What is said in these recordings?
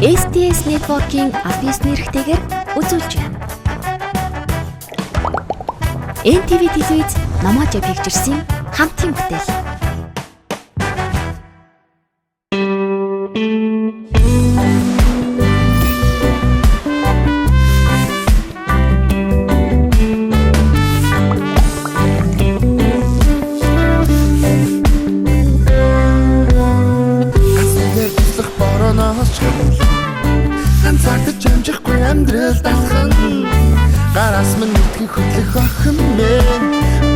STS Network-ийн апп нэрхтэйгээр үзүүлж байна. NTV телевиз Намажа Pictures-ийн хамтын бүтээл. Гараас минь мэдхий хөдлөх охин минь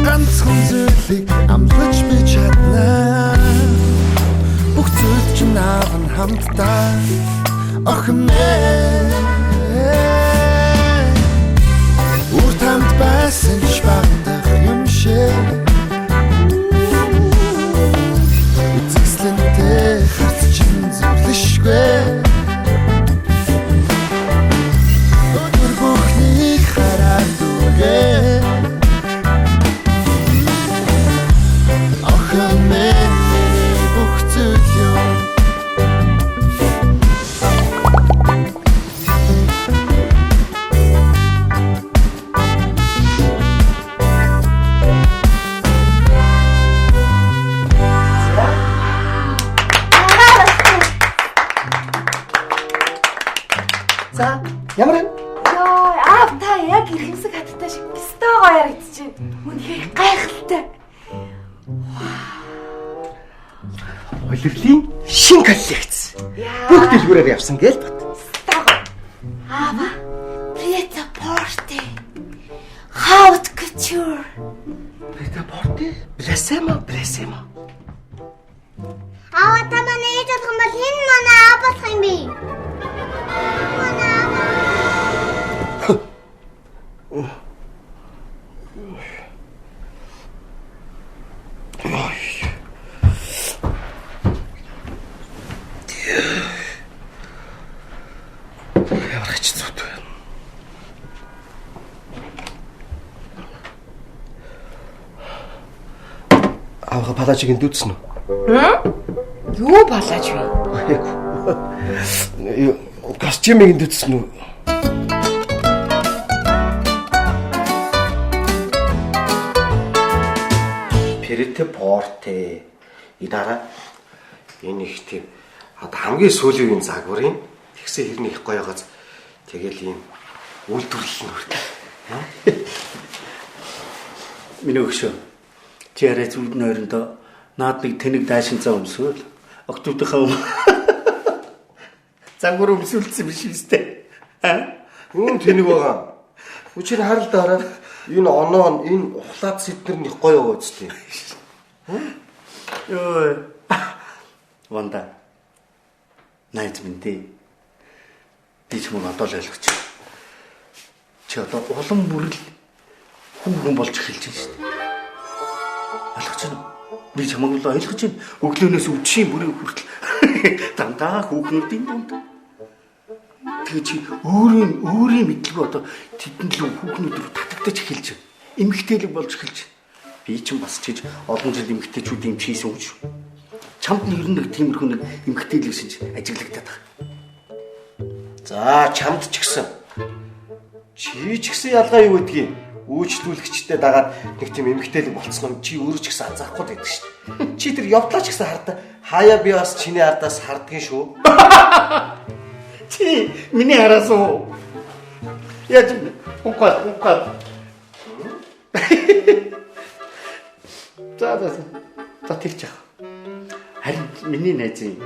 ганцхан зүйлийг амлаж би чаднаа. Бүх зүйл чинь аавн хамтдаа охин минь үрт хамт байсан ч бандах юм шиг үзэсгэлэнтэй харц чинь зүрлэшгүй. За, ямар вэ? Яа, та яг ирхэмсэг хаттай шиг пистаа гоё ярагдчихэв. Үнэхээр гайхалтай. Улирлын шин коллекц. Бүх дэлгүүрээр явсан гээл бат. Ава, Preta Porte. Haute couture. Preta Porte? Bellissimo. Ава та манай ээж болох юм бол хэн манай аав болох юм бэ? Ямар хэцүү вэ? Аага палажиг эндүүцсэн үү? Юу балааж вэ? Костюмыг эндүүцсэн үү? Preta Porte. Идара энэ их тийм хамгийн сүүлийн загварын тэгсэн хэрний их гоё гоц тэгэл ийм үйлдвэрлэл нүртэй. Миний өгшөө. Чи арай зүуд нойрондоо наад нэг тэнэг даашин цаа өмсөөл. Октодынхаа загвар өмсүүлсэн биш үстэй. Үүн тэнэг байгаа. Үчир харал дараа энэ оноо энэ ухлаад сэднэр нь их гоё байгаа үстэй. Йоо. Ванда. Найз минь дээ. Би ч мөн одоо л ойлгоч. Чи одоо улам бүрэл хүүхэн болж эхэлж байна шүү дээ. Ойлгож байна уу? Би чамайг л ойлгож байна. Өглөөнөөс өвчийн бүрийн хүртэл дандаа хүүхнүүдийн дунд. Тэгээ чи өөрийн мэдлгүй одоо тэдэнд л хүүхнүүд рүү татагдаж эхэлж байна. Эмэгтэйлэг болж эхэлж байна. Би ч бас чиж олон жил эмэгтэйчүүдийн чийсэн үг шүү. Чамд нэг тиймэрхүү нэг эмэгтэйлэгсэн чи ажиглагдаад байгаа. За чамд ч гэсэн. Чи ч гэсэн ялгаа юу гэдгийг үйлчлүүлэгчтэй дагаад нэг тийм эмэгтэйлэг болцсон юм чи өөрөө ч гэсэн анзаарахгүй байдаг шүү. Чи тэр явдлаа ч гэсэн хардаа хаяа би бас чиний ардаас хардгийн шүү. Чи миний араас уу? Яаж уукаа. За тэгчих. Харин миний найзын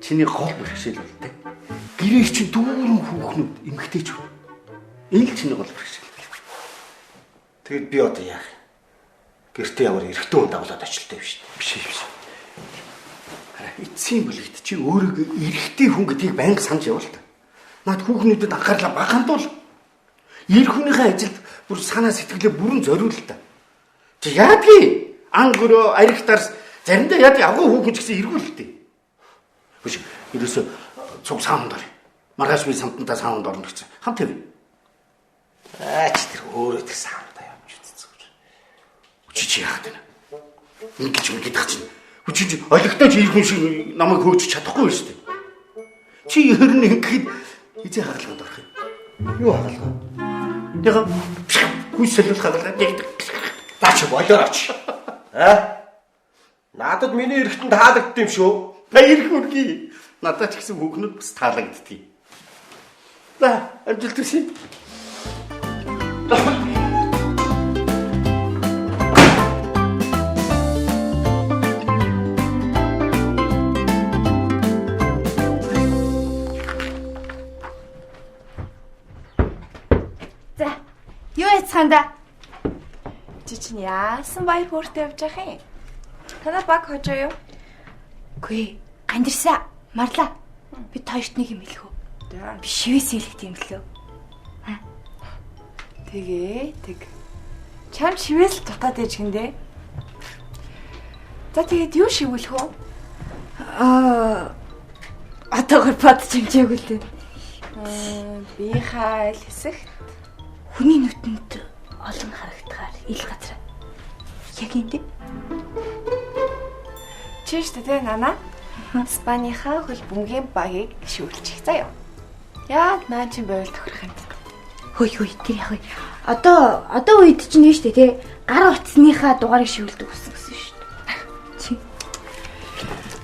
чиний гол бэрхшээл бол тэ. Гэрээ чинь дүүрэн хүүхнүүд эмэгтэйчүүд. Энэ л чиний гол бэрхшээл. Тэгэд би одоо яах? Гэртээ ямар эрэгтэй хүн дагуулад очилтой биш. Биш. Эцсийн бүлэгт чи өөрийгөө эрэгтэй хүн гэдгийг байнга санаж явал та. Наад хүүхнүүдэд анхаарлаа бага хандуул. Эр хүнийхээ ажилд бүр санаа сэтгэлээ бүрэн зориул та. Чи яадгийг ангөрөө аригтарс заримдаа яад агуу хүүхэн ч гэсэн эргүүлдэг. Биш. Ерөөсө цуг саамд ор. Маргааш би самтантаа саамд орно гэсэн. Хамт хэв. Аач тэр өөрөө тэр саамдаа явж үзсэн. Чи яахад байна? Ингэж мэдэх чинь. Чи олигтой чи ир хүн шиг намайг хөөж чадахгүй шүү дээ. Чи ер нь ингэхэд хизээ хагалгаад орох юм. Юу хагалгаа? Яг хүйс солиулах хагалгаа ягдаг. Заач болоорооч. Надад миний эрэхтэн таалагдд юм шүү. Баяр хүргэе. Надад ч гэсэн хүүхнүүд бас таалагддгийг. За, амжилт хүсье. За. Юу яцхаанда? Чи чинь яасан баяр хөөртэй явж байгаа юм? Танаа баг хожоо юу? Үгүй гандирсаа марлаа. Би тоёрт нэг юм хэлэх үү? Би шивээс хэлэх юм лөө. Тэг. Чам шивээс л дутаад ээж гиндэ. За тэгээд юу шивүүлэх вэ? Одоогор бодож хэмжээгүй л дээ. Би хайл хэсэгт Хүний нүдэнд олон харагдахаар ил газар. Яг энэ чиш тэ нана. Спаныхаа хөл бөмбөгийн багийг шивүүлчих заяа. Яг наа чи байвал тохирох юм. хөөе тэр яг одоо үед чинь нэ штэ тий гар утасныхаа дугаарыг шивүүлдэг гэсэн шүү дээ.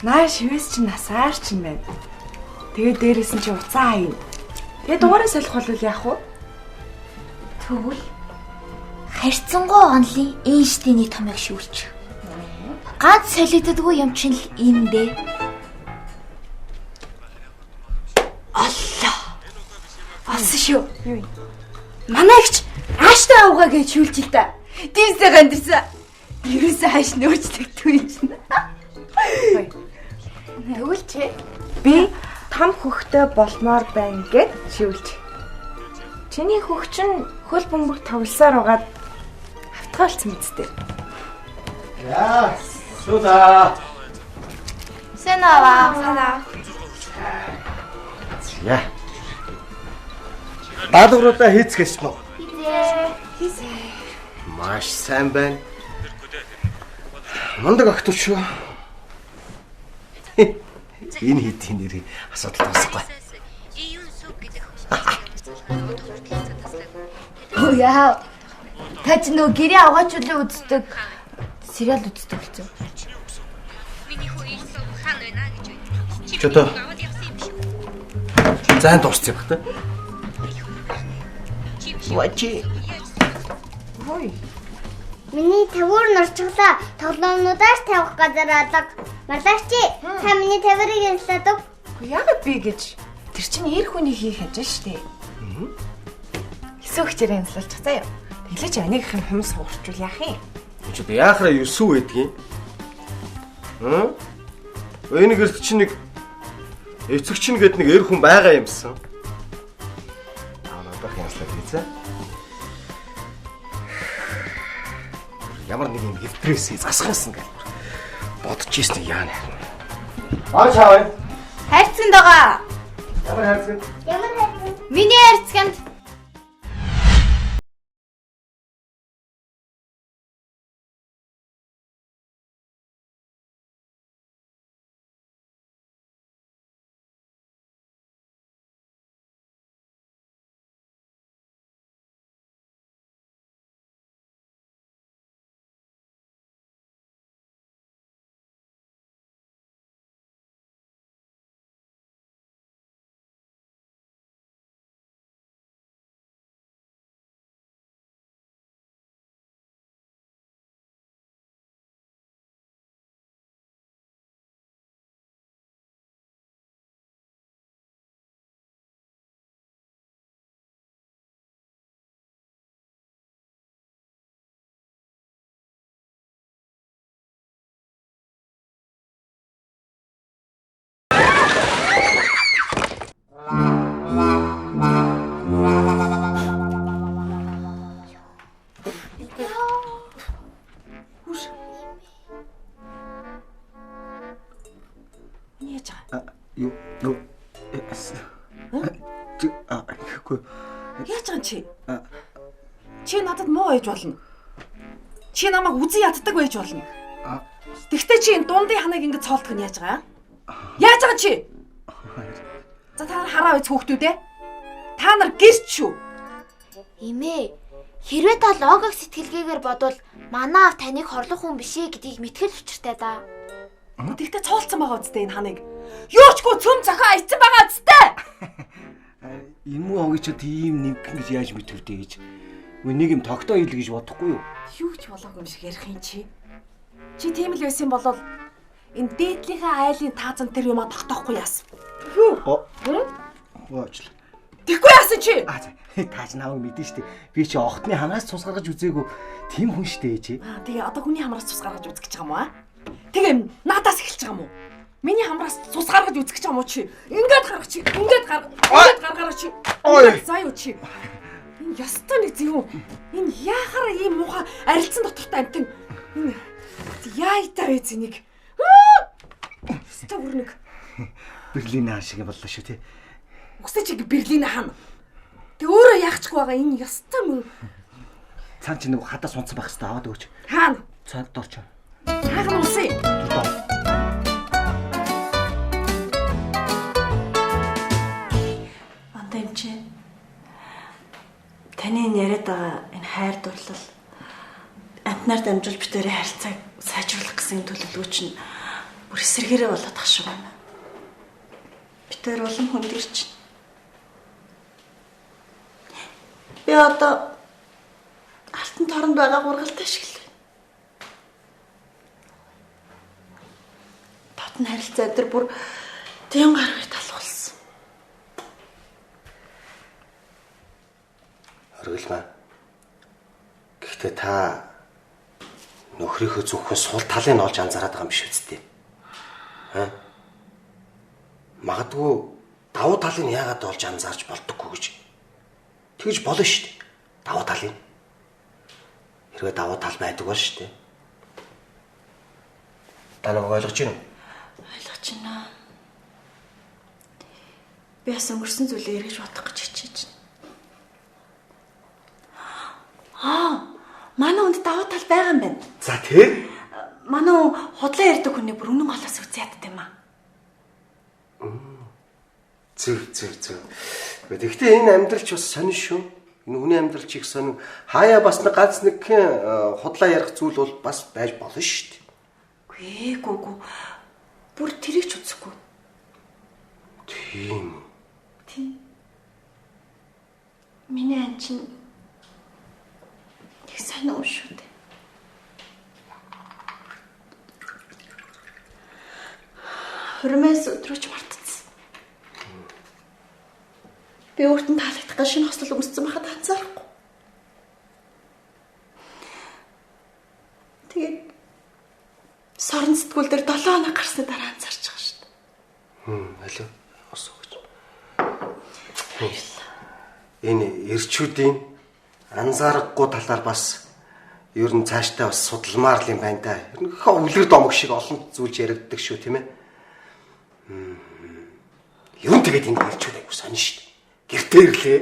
Наа шивээс чинь насаар чинь байна. Тэгээд дээрээс нь чи уцаа хаяа. Тэгээд дугаараа солих бол яах вэ? Тэгвэл харьцангуй онлын Эйнштейний томьёог шивүүлчих. Ганц солигддаггүй юм чинь л энэ дээ. Алла. Асан шүү. Юу юм? Манайч ааштай авгаа гэж шүүлж л да. Дивсээ гандирсан. Ерөөсөө хааш нөөцдөгдөө юм чинь. Тэгвэл чи би там хөхтэй болмоор байна гэд шивүүлж. Чиний хөх чинь хөл бөмбөг тоглосоор угаад автгаалцсан мэдтэй. Яа, суда. Санаа. Яа. Даалгавруудаа хийцгээсэн үү? Хийсэн. Маш сайн байна. Мундаг огт шүү. Энэ хэдийн нэрийг асуудал тасахгүй. Оо яа. Та ч нөө гэрээ авгаачулын үздэг сериал үздэг үлцэн. Ч одоо зайн дуусчих байх та. Вачи. Хөөе. Миний тавуур норчглаа. Тоглоомнуудаас тавих газар алга. Марлагчи, та миний тавирыг инстадаг. Яагаад би гэж? Тэр чинь эр хүний хийх ажил шүү дээ. Хэсэг хчээр янзлуулчих заяа. Тэглэж анийг хэм хумс хуурчвал яах юм? Ч одоо яахраа ерсүү байдгийг. Энэ гэрт чинь нэг эцэгч нь гээд нэг эр хүн байгаа юмсан. Надад янзлаад хийцээ. Ямар нэг юм хэвтрээсээ засгасан гэж бодож ийсэн яана. Аа чаавай. Хайрцагт байгаа. Ямар хайрцаг? Миний хайрцагт. Чи надад муу байж болно. Чи намайг үзэн яддаг байж болно. Тэгтээ чи энэ дундын ханыг ингэ цоолдох нь яаж байгаа? Яаж байгаа чи? За та нар хараа үз хүүхдүүдээ. Та нар гэрч шүү. Имээ. Хэрвээ та логик сэтгэлгээгээр бодвол манай аав таныг хорлох хүн биш ээ гэдгийг мэтгэл учиртай да. Тэгтээ цоолцсон байгаа үстэй энэ ханыг. Юучгүй цөм цохоо айцсан байгаа үстэй. Юм уу гэж тийм нэг гэж яаж мэдвүрдээ гэж. Нэг юм тогтоо ил гэж бодохгүй юу? Юу ч болоогүй юм шиг ярих юм чи. Чи тийм л байсан болол энэ дээдлийнхээ айлын таазан тэр юмаа тогтоохгүй яасан. Юу? Оочлаа. Тэггүй яасан чи? Тааж нааг мэдэн штэ. Би чи огтны ханаас цус гаргаж үзээгүй тийм хүн штэ ээжээ. Тэгээ одоо хүний хамраас цус гаргаж үзэх гэж байгаа юм аа? Тэгээ надаас эхэлж байгаа юм уу? Миний хамраас цус гаргаж үзэх гэж байгаа юм уу чи? Ингээд гаргах чи. Ингээд гаргаараа чи. Заа юу чи? Энэ ястаа нэг зөв. Энэ яахаараа ийм муухай арилцсан дотортой амтэн. Энэ яайтай вэ зэнийг? Став бүрнэг. Берлин хаан шиг боллоо шүү тий. Үстэй чи Берлин хаан. Тэг өөрөө яахчгүй байгаа энэ ястаа мөн. Цаан чи нэг хадаа сунцсан байх хэрэгтэй аваад өгөөч. Хаана? Цаад дорч. Хаана уусаа? Антемч. Таны яриад байгаа энэ хайр дурлал амтнаар дамжуулж битэрийн харилцааг сайжруулах гэсэн төлөвлөгөө чинь бүр эсэргээрээ болоод тах шиг байна. Битэр улам хүндэрч. Би одоо алтан торонд байгаа гургалтай шиг л байна. Татна харилцаа дээр бүр тэн гаргыг талхуулсан. Оргилмаа. Гэхдээ та нөхрийнхөө зөвхөн сул талыг олж анзаараад байгаа юм биш үсттэй. Магадгүй давуу талыг яагаад олж анзаарч болдоггүй гэж. Тэгж болно шүү дээ. Давуу талыг. Хэрвээ давуу тал байдаг бол шүү дээ. Та нэг ойлгож байна уу? Ойлгож байна. Би бас өнгөрсөн зүйлээ эргэж бодох гэж хичээж байна. Манай хүнд давуу тал байгаа юм байна. За тий. Манай худлаа ярьдаг хүний бүр үнэн голоос үзээ яддаг юм аа. Зүг. Гэхдээ энэ амьдрал ч бас сонир шүү. Энэ хүний амьдрал ч их сонир. Хаяа бас нэг ганц нэг худлаа ярих зүйл бол бас байж болно шүү дээ. Гүү. Бүр тэрийг ч үзэхгүй. Тийм. Миний ан чинь их сайн уу шүү дээ. Хөрмөөс өдрөж мартцсан. Би өөртөө таалагдах шинэ хослол өмссөн байхад анзаарахгүй. Тэгээд сорон сэтгүүл дээр 7 хоног гарсны дараа анзаарч байгаа шүү дээ. Алуу. Ус өгч. Энэ эрчүүдийн анзаарахгүй талаар бас ер нь цаашдаа бас судалмаар юм байна да. Ерөнхийдөө өвлөр домог шиг олон зүйлж яригддаг шүү тийм ээ. Юу тэгээд ингэ эрчүүд айгу сонь шүү дээ. Гэртээ ирлээ.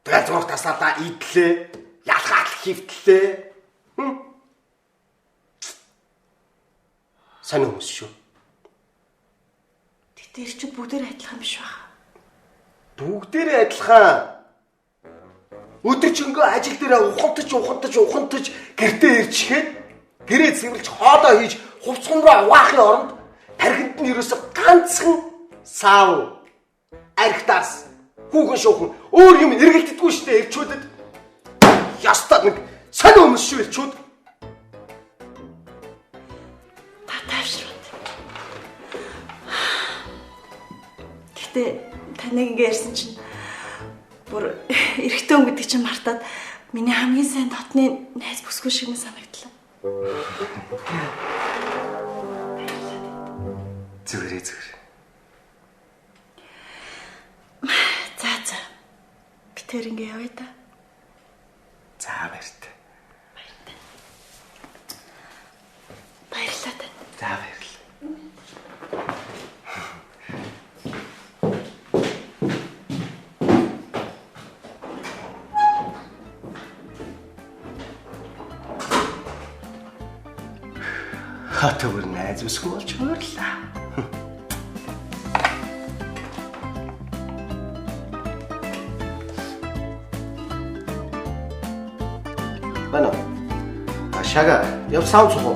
Тэгээд зураг тасаалаа идлээ. Ялгаад хивтлээ. Сайн хүмүүс шүү. Тэгтээ эрчүүд бүгдээр адилхан биш байна. Бүгдээрээ адилхан. Өдөржингөө ажил дээр ухамтаж гэртээ ирчихэд гэрээ цэвэрлж хоолоо хийж хувцсан руу аваахын оронд тархинд нь ерөөсө ганцхан сав архитаас хүүхэн шуухан өөр юм эргэлддэггүй шүү дээ ирчүүдэд. Ястаа нэг сонь хүмүүс шүү ирчүүд. Татаашраад. Тэгтээ таныг ингэ ярьсан чинь бүр эрэгтэй хүн гэдэг чинь мартаад миний хамгийн сайн дотны найз бүсгүй шиг санагдлаа. Зүгээр. За. Би тэр ингэ явъя та. За баяртай. Баярлалаа тань. За баярлалаа. Хатвар найз бүсгүй болж хөөрлөө. Байна уу? Шага, яв саунд суу.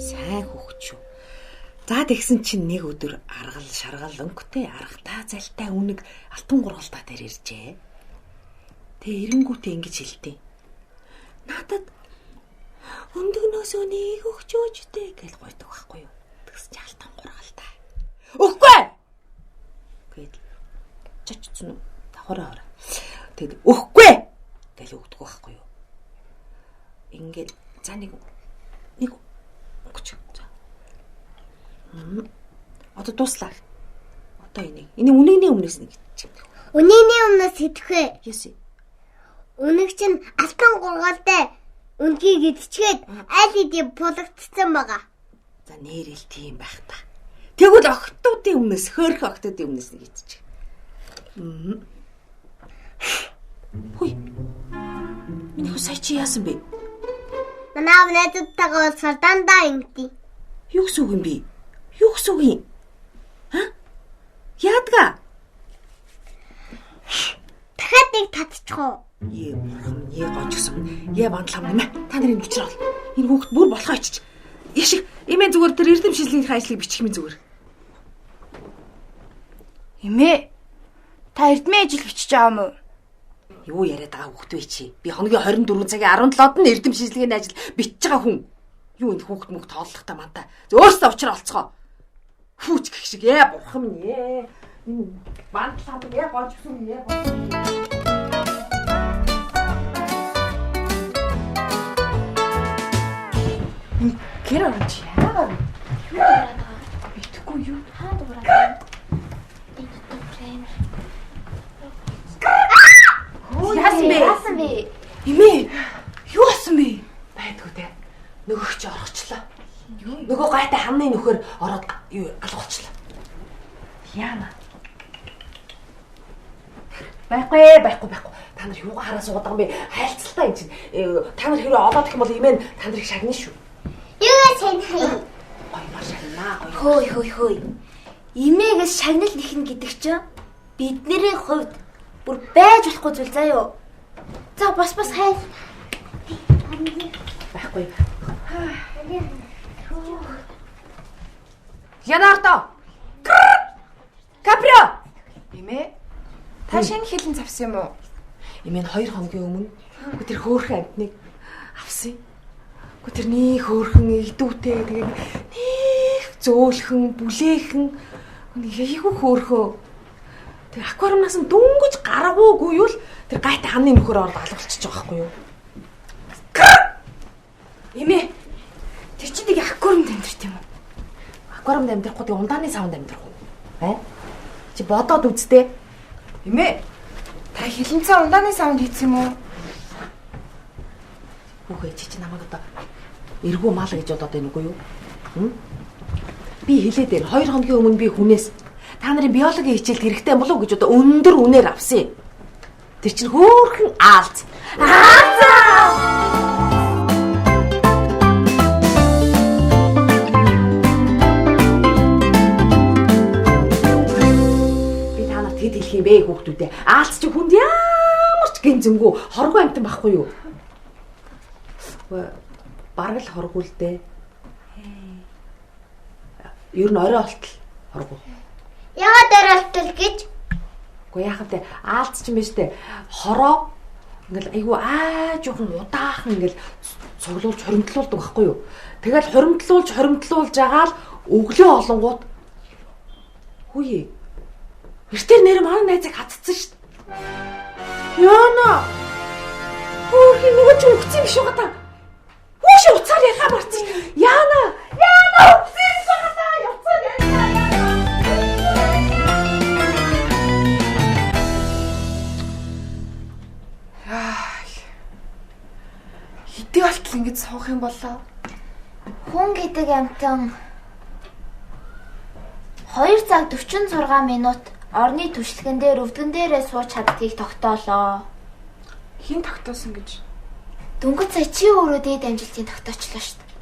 Сайн хөвгч юу. За тэгсэн чинь нэг өдөр аргал шаргал өнгөтэй аргатаа залтай үнэг алтан гурвалтаа дээр иржээ. Тэгээ эренгүүтээ ингэж хэлтий. Надад өндөгнөөс нэг өгчөөжтэй гэж гойдог байхгүй юу? Тэгс чи алтан гурвалтаа. Өгөхгүй! Гэт чачцсан уу? Давхараа ороо. Тэгэд өгөхгүй гэж өгдөг байхгүй юу? Ингээд за нэг өгч. За. Одоо дуслаа. Одоо энийг үнэний өмнөөс нэг чим. Үнэний өмнөөс хэдвэ? Яси. Үнэг чинь алтан гургалтай үнгийг идчихээд аль хэдийн булагдсан байгаа. За нэрэл тийм байх та. Тэгвэл охтуудын өмнөөс хөөрх охтуудын өмнөөс нэг идчих. Хүй. Миний хусай чи яасан бэ? Манай найзтайгаа уулзахаар дандаа ингэдэг. Юу гэсэн үг юм бэ? Юу гэсэн үг юм? Ха? Яадгаа? Дахиад нэг татчих уу? Е гожгсон. Е бандлам нэмэ. Та нарын бичрэл. Энэ хүүхд бүр болохоо ичиж. Яшиг эмээ зүгээр тэр эрдэм шилжлийнхээ ажлыг бичих минь зүгээр. Эмээ. Та эрдмийн ажил бичиж байгаа юм уу? Юу яриад байгаа хүүхд вэ чи? Би хоногийн 24 цагийн 17-д нь эрдэм шилжлэгийн ажил бичиж байгаа хүн. Юу энэ хүүхд мөнгө тооллохтой мантаа. Өөрөөсөө уучраа олцгоо. Хүүч гэх шиг бурхан минь ээ. Бандлаад гожгсон Гэр орж яагаад? Битгэхгүй юу? Хаан дуурайгаа. Яасан бэ? Эмээ, юу асан бэ? Байдгүй дээ. Нөгөөч чи орчихлоо. Нөгөө гайтай хамны нөхөр ороод юу алгуулчлаа. Яана. Байхгүй. Та нар юугаа хараа суудаг юм бэ? Хайлцалтай юм чинь. Та нар хэрэг олоод их юм бол эмээ та нарыг шагнана шүү. Юу шагнах? Гоё шагнаа. Хөөй. Имээгээс шагнал нэхнэ гэдэг чинь бидний хувьд бүр байж болохгүй зүйл заа юу. За бас хай. Байхгүй. Янарто. Каприо. Эмээ. Та шинэ хилэн завсан юм уу? Эмээ 2 хоногийн өмнө тэр хөөрхөн амтныг авсан. Тэр нэг хөөрхөн идүүтэй тэгээ нэг зөөлхөн бүлээхэн яйгуу хөөрхөө. Тэг аквариумнаас нь дүнгэж гаргуугүй юу л тэр гайтай хамны нөхөр ороод алгуулчих жоох байхгүй юу? Эмээ. Тэр чинь нэг аквариумд амьдрт юм уу? Аквариумд амьдрахгүй тэг ундааны савнд амьдрах уу? Чи бодоод үзтээ. Эмээ. Та хилэнцээ ундааны савнд хийсэн юм уу? Үгүй чи намайг одоо эргүү мал гэж бодоод байна үгүй юу? Би хэлээд байна. 2 хоногийн өмнө би хүнээс та нарын биологийн хичээлд хэрэгтэй болов уу гэж одоо өндөр үнээр авсан. Тэр чинь хөөрхөн аалз. Би та нарт хэд хэлэх юм бэ хүүхдүүдээ? Аалз чи хүнд ямар ч гинзэнгүү хоргоо амтан байхгүй юу? Бараг л хоргоо л дээ. Ер нь орой олтол хоргоо. Яагаад орой олтол гэж? Уу яах вэ? Аалц ч юм биш үү? Хороо ингээл айгу жоохон удаахан ингээл цуглуулж хоримтлуулдаг байхгүй юу? Тэгэл хоримтлуулж агаал өглөө олонгууд хүйе. Эртээр нэр манай найзыг хатцсан шүү дээ. Яна. Хөөе нөгөө ч өгсөн биш үү та? Хөөш уцаар яхаа марцсан. Яна утсан сата явцсан яна. Хэдий болтол ингэж суух юм болоо? Хүн гэдэг амтан 2 цаг 46 минут орны түшилгэн дээр өвдгөн дээрээ сууж чаддгийг тогтоолоо. Хин тогтоосон гэж? Дөнгөж сая чи өөрөө дээд амжилтыг тогтоочлоо шүү дээ.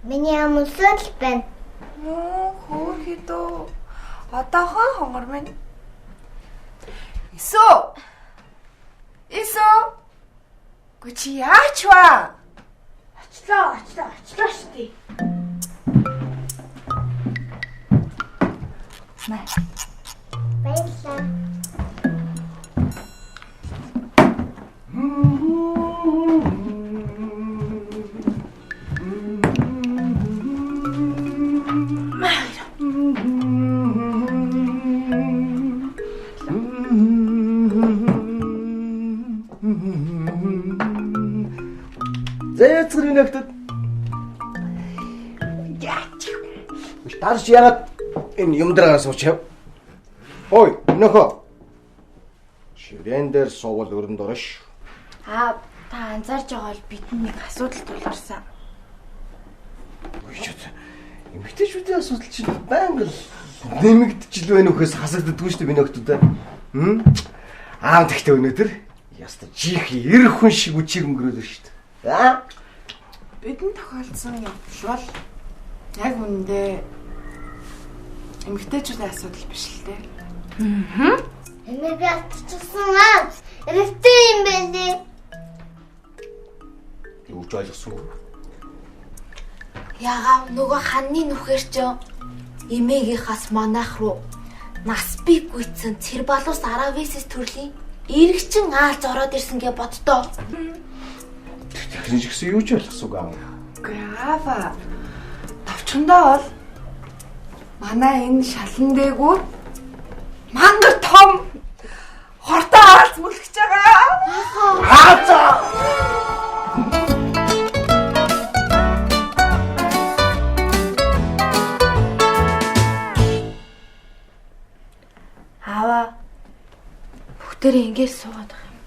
Миний амулсууд л байна. Хөөхий дөө. Одоохон хонгор минь. Исо. Гүчи яач вэ? Очлоо штий. Баярлалаа. Зээцгэр нэгтэд. Үш дарж яагаад энэ юм дээр суучих. Ой, нөхөө. Ширээн дээр суувал өрөнд орош. Та анзаарж байгаа бол бидний нэг асуудал тулгарсан. Эмэгтэйчүүдийн асуудал чинь байнга л нэмэгдчихл байх нөхөөс хасагддаггүй шүү дээ би нөхдөдөө. Аав тэгтээ өнөөдөр яста чих эрх хүн шиг үчиг өнгөрөөлөө шүү дээ. Бидний тохиолдсон явдал яг үндэ эмэгтэйчүүдийн асуудал биш л дээ. Эмээ би атчихсан аа. Эрэгтэй юм байна. Юу ч ойлгосон уу? Ягаа нөгөө ханны нүхээр ч эмээгийнхаас манайх руу нас бий гүйцэн Цэрбалус Арависис төрлийн эргэгчин аалз ороод ирсэн гэ боддоо. Тэгэхээр ч гэсэн юу ч ойлгосоогүй аа. Үгүй аава. Товчондоо бол манай энэ шалан дээгүүр мангар том хортой аалз мөлгөж байгаа. Аава. Бүгдээрээ ингэж суугаад байгаа юм.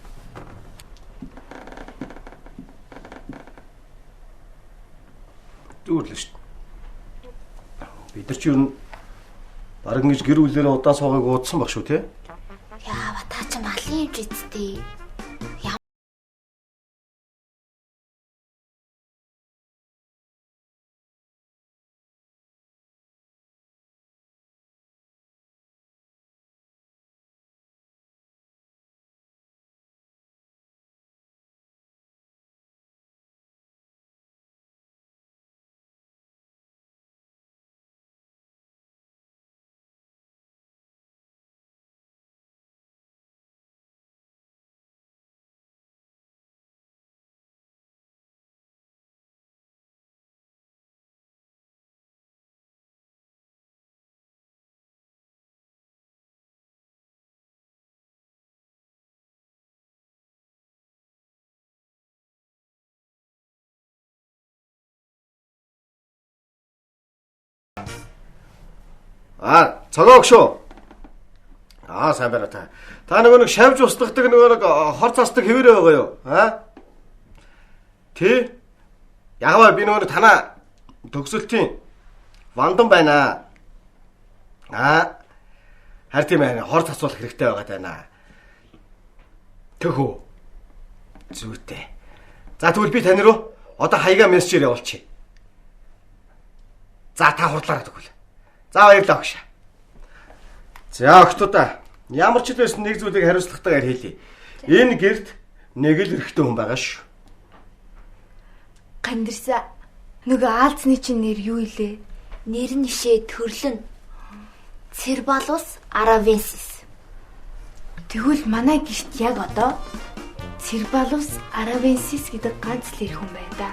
Зүгээр л шүү дээ. Бид нар ч юу баг ингэж гэр бүлээрээ удаа суугыг уудсан баг шүү те. Яава та ч малын юм жидтэй. Цагааг шүү. Сайн байна та. Та нөгөө нэг шавж устгадаг нөгөө нэг хор цасдаг хэвээрээ байгаа юу? Тэ? Ягваа би нөгөө танаа төгсөлтийн вандан байна. Харин тийм ээ хор цацуулах хэрэгтэй байгаа тайна. Төхөө. Зүйтэй. За тэгвэл би тань руу одоо хаяга мессежээр явуулчих. За та хурдлаарай тэгвэл. За баярлалаа багш. За охтуудаа ямар ч байсан нэг зүйлийг хариуцлагатайгаар хэлье. Энэ гэрд нэг л эрэгтэй хүн байгаа шүү. Гандирса. Нөгөө аалзны чинь нэр юу илээ? Нэр нь ишээ төрлөн. Цэрбалус Арависис. Тэгвэл манай гэрт яг одоо Цэрбалус Арависис гэдэг ганц л эр хүн байна да.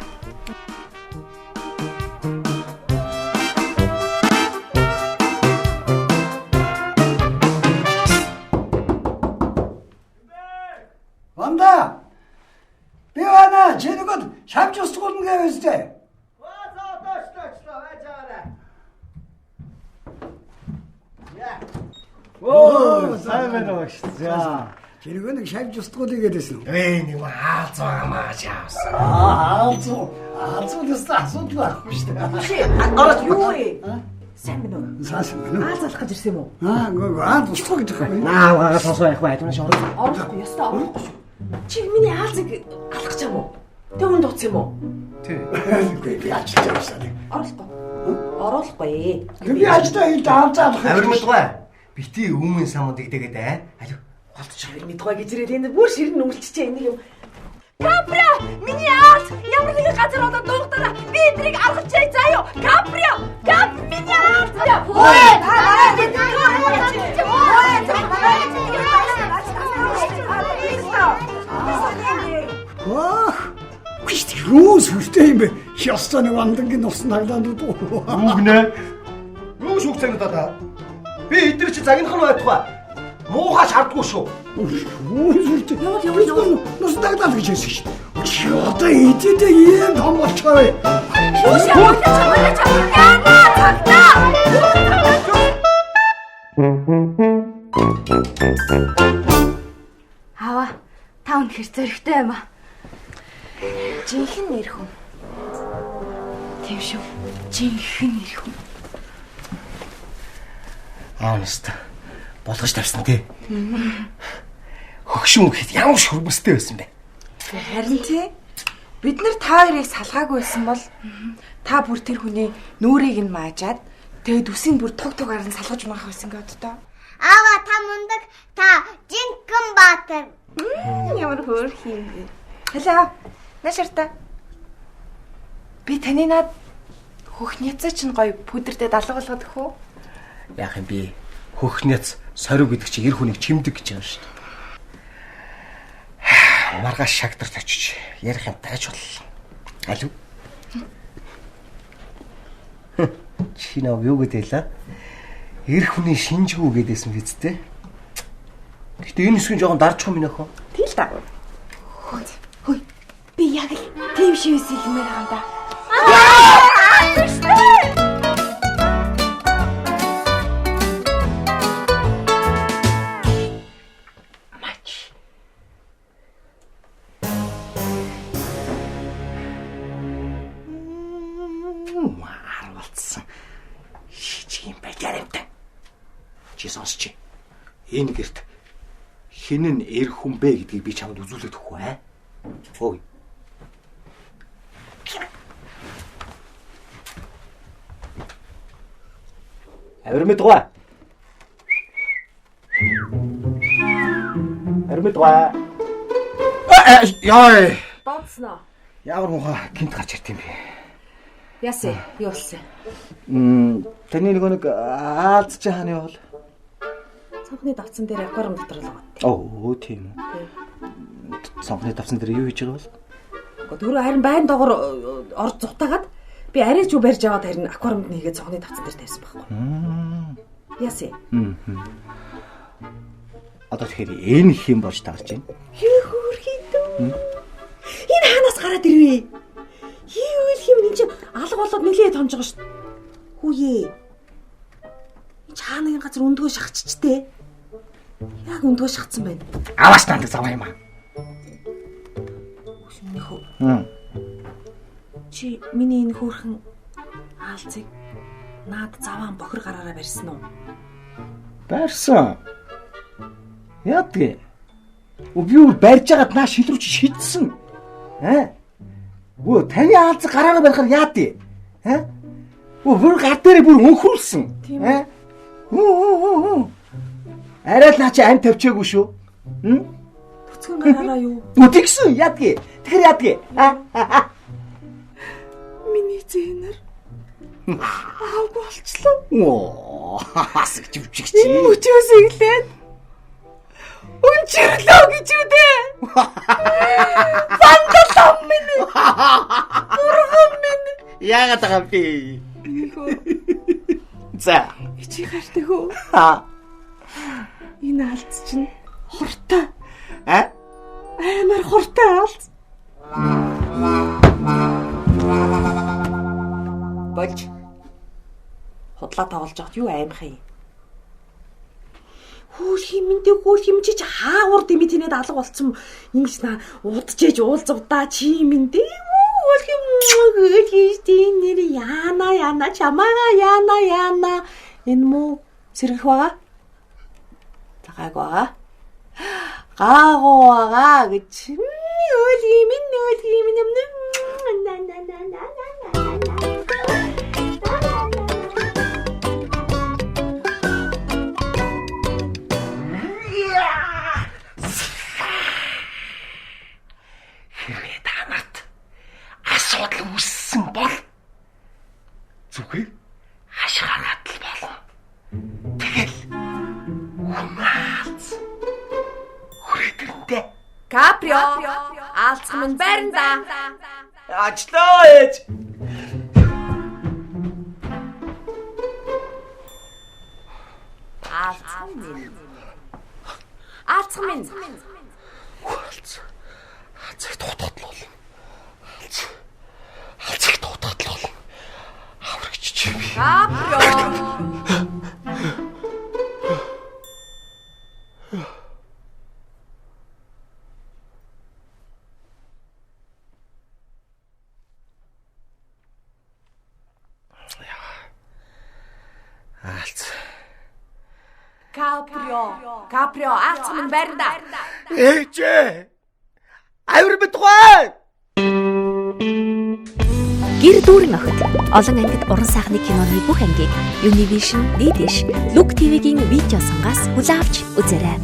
Ванда! Би вана чэнэгод шавж устгуулна гэвэстэй. Сайн байна багш. За. Чэнэгод нэг шавж устгуулъя гэдээсэн. Нэг аалз байгаамаа чаавс. Аалзуудаас асуудал байхгүй шүү дээ. Ороод юу вэ? Сайн байна уу? Сайн байна уу? Аалз алах гэж ирсэн юм уу? Аалз устгах гэж байгаа юм. Наа сонсоо яг бай. Түүнээс Орохгүй ястаа орохгүй шүү. Чи миний аалзыг алах гэж юм уу? Тэ хүн дууц юм уу? Үгүй би ажилтаа байсан. Орохгүй. Орохгүй. Би ажилтаа хилд аалзаа алах. Авирмдгүй. бити өмнө самууд дэгдэгээд алив болчих. Мэдгүй гэж ирээд энэ бүр ширэн нүмэлчихээ энийг юм. Каприо, миний аалт ямар нэгэн газар болоод дуугдараа. Би эдрийг алгачаа заяа. Каприо, миний аалт. Рүүс хүчтэй юм бэ? Хястаны вандангийн нус наглаад уу. Үгнэ. Юу шүүгцэн даа. Би эдгээр чи загнах нь байтугай. Муухай шаардгүй шүү. Рүүс хүчтэй. Яваа. Нус наглаад гэж хэлсэн шүү. Чи одоо эдээд ийм том болчихоо. Аваа, та үнэхээр зөрөгтэй юм аа. Жинхэнэ нэр хүн. Тийм шүү. Жинхэнэ нэр хүн. Анаст болгож тавьсан тий. Хөгшин үхэд ямар ч хөрмөстэй байсан бэ? Харин тий. Бид нар та хоёрыг салгаагүй байсан бол та бүр тэр хүний нүрийг нь маажаад тэгээд үсийг бүр туг тугаар нь салгаж унах байсан гэдэг тоо. Аава та мундаг та жинхэнэ баатар. Ямар хөөрх юм бэ? Хэлээ. Нашарта. Би таны над хөхнээцээ чинь гоё пүдэртэй далга болгоод өгөх үү? Яах юм би хөхнээц сорив гэдэг чи эр хүнийг чимдэг гэж байгаа шүү дээ. Маргааш шагдарт очиж ярих юм тааж боллоо. Алив. Чи нөө юу гэдэлээ? Эр хүний шинжгүй гэдээсэн биз дээ. Гэтэ энэ хэсэг жоохон дарж хөө минь охоо. Тийм л та. Хөөе. Би яг л тийм шивээс хэлмээр байгаа юм да. Чи сонсч. Энэ гэрт хэн нь эр хүн бэ гэдгийг би чамд үзүүлээд өгөх үү? Хөөе. Армидгаа. Яа. Бонцно. Ямар муха гинт гарч ирд юм бэ? Ясэ, юу болсон? Таны нэг Аалз чи хааны бол? Цонхны давцсан дээр аквариум дотор л байгаа. Оо, тийм үү. Цонхны давцсан дээр юу хийж байгаа бол? Түрүү харин байн доогор орж зутаагаад би арайч юу барьж аваад харин аквариумд нэгээд цонхны давцсан дээр тавьсан байхгүй. Ясэ. Одоо тэгэхээр энэ их юм болж таарч байна. Юу хөөрхий дөө. Энэ хаанаас гараад ирвэ? Хийвэл юм энэ чинь алга болоод нэлээд томжгоо шүү. Хүүе. Чаана энэ газар өндгөө шахчихжтэй. Яг өндгөө шахацсан байна. Аваас танд заваа юм аа. Өшмөнхөө. Чи миний энэ хөөрхөн хаалцыг наад заваан бохир гараараа барьсан уу? Барьсан. Яадаг? Би юу барьж агаад наа шилрүүч шидсэн. Өө таны хаалцыг гараараа барихаар яадээ? Бүр гар дээр бүр өнхүүлсэн. Арай л наа чи ам тавьчаагүй шүү. Бүцгэн гараараа юу? Үтгсэн яадгийг. Тэгэхээр яадгийг. Миний зэнэр аав болчлоо. Оо, хасагч үчигч. Энэ мөчөөс иглээд өнчирлөө гэж үү дээ. Фанталам минь. Бурхан минь. Яагаад байгаа би? За, чи гартай хөө. Энэ алц чинь хортой. Амар хортой алц. Болж. Худлаа тоглож явахд юу аимах юм? Хөөс химчиж хаагур дэмий тэнэд алга болцсон ингэж наа удажээж уулзвдаа чи минь дээ. Хөөс хим нэр яана чамаа яана энэ муу сэргэх байгаа. Цагааг байгаа. Гаагуу байгаа гэж. Өөл юм асуудал үүссэн бол зүгээр хашгираад л болно. Тэгэл хүмаац хүрээдэрнтэй. Каприо алцсан минь байранда. Ажлаа ээж. Алцсан минь. Алцыг дуутахад л болно. Алцыг дуутахад л болно. Аврагч чи би. Каприо. Алц. Каприо алцсан минь байранда. Ээж. Авир битгой. Гэр дүүрэн охид олон ангид уран сайхны киноны бүх ангийг Univision, Dish, Look TV-гийн видео сангаас хүлээн авч үзээрэй.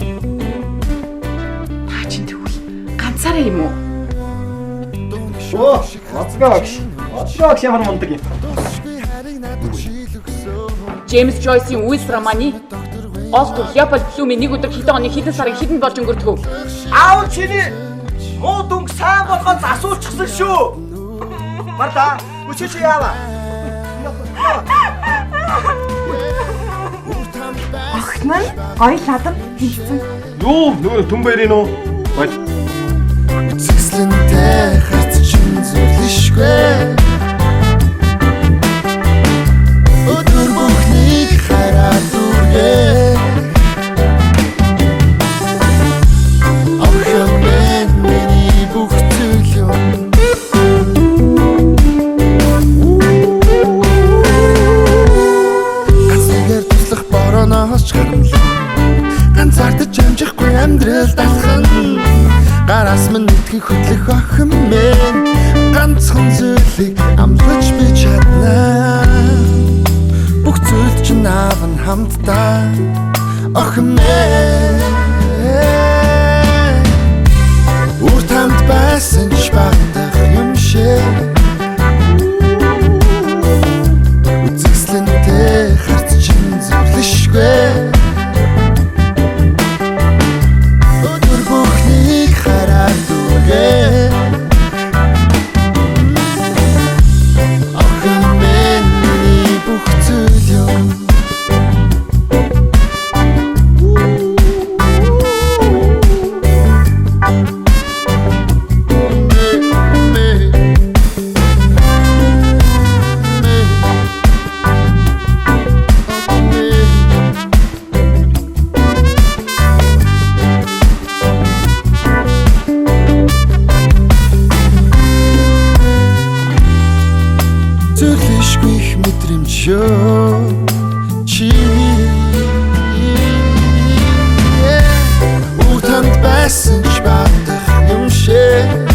Та чинь тэгвэл ганцаараа юм уу? Оцгоош ямар мундаг юм. Джеймс Жойсийн Уилс романы Оскар Леопольд Блумын нэг өдөр хэдэн оны хэдэн сарын хэдэн болж өнгөрдөг. Аав чиний муу дүнг сайн болгоод асуучихсан шүү. Марта, үчиж яава. Охт маань гоё ладам хийсэн. Юу нөгөө түн баярын уу? Бод. Үзэсгэлэнтэй хатчин зүрлэшгүй. Өдөр бүхнийг хараад дүргээ. Охин миний бүх зүйл юм. Ганцгаар туслах бороноос чамлан. Ганцаардаж амжихгүй амьдрал талхан. Гараас минь итгэх хөдлөх охин минь. Ганцхан зүйлийг амлаж би чаднаа. Бүх зүйл чинь аавн хамтдаа. Охин минь. Үрт хамт байсан ч багтах юм шиг. Үзэсгэлэнтэй харц чинь зүрлэшгүй. Өдөр бүхнийг хараад дүргээ. Охин минь миний бүх зүйл юм. Зүрлэшгүй их мэдрэмжөө чи Үрт хамт байсан ч багтах юм шиг.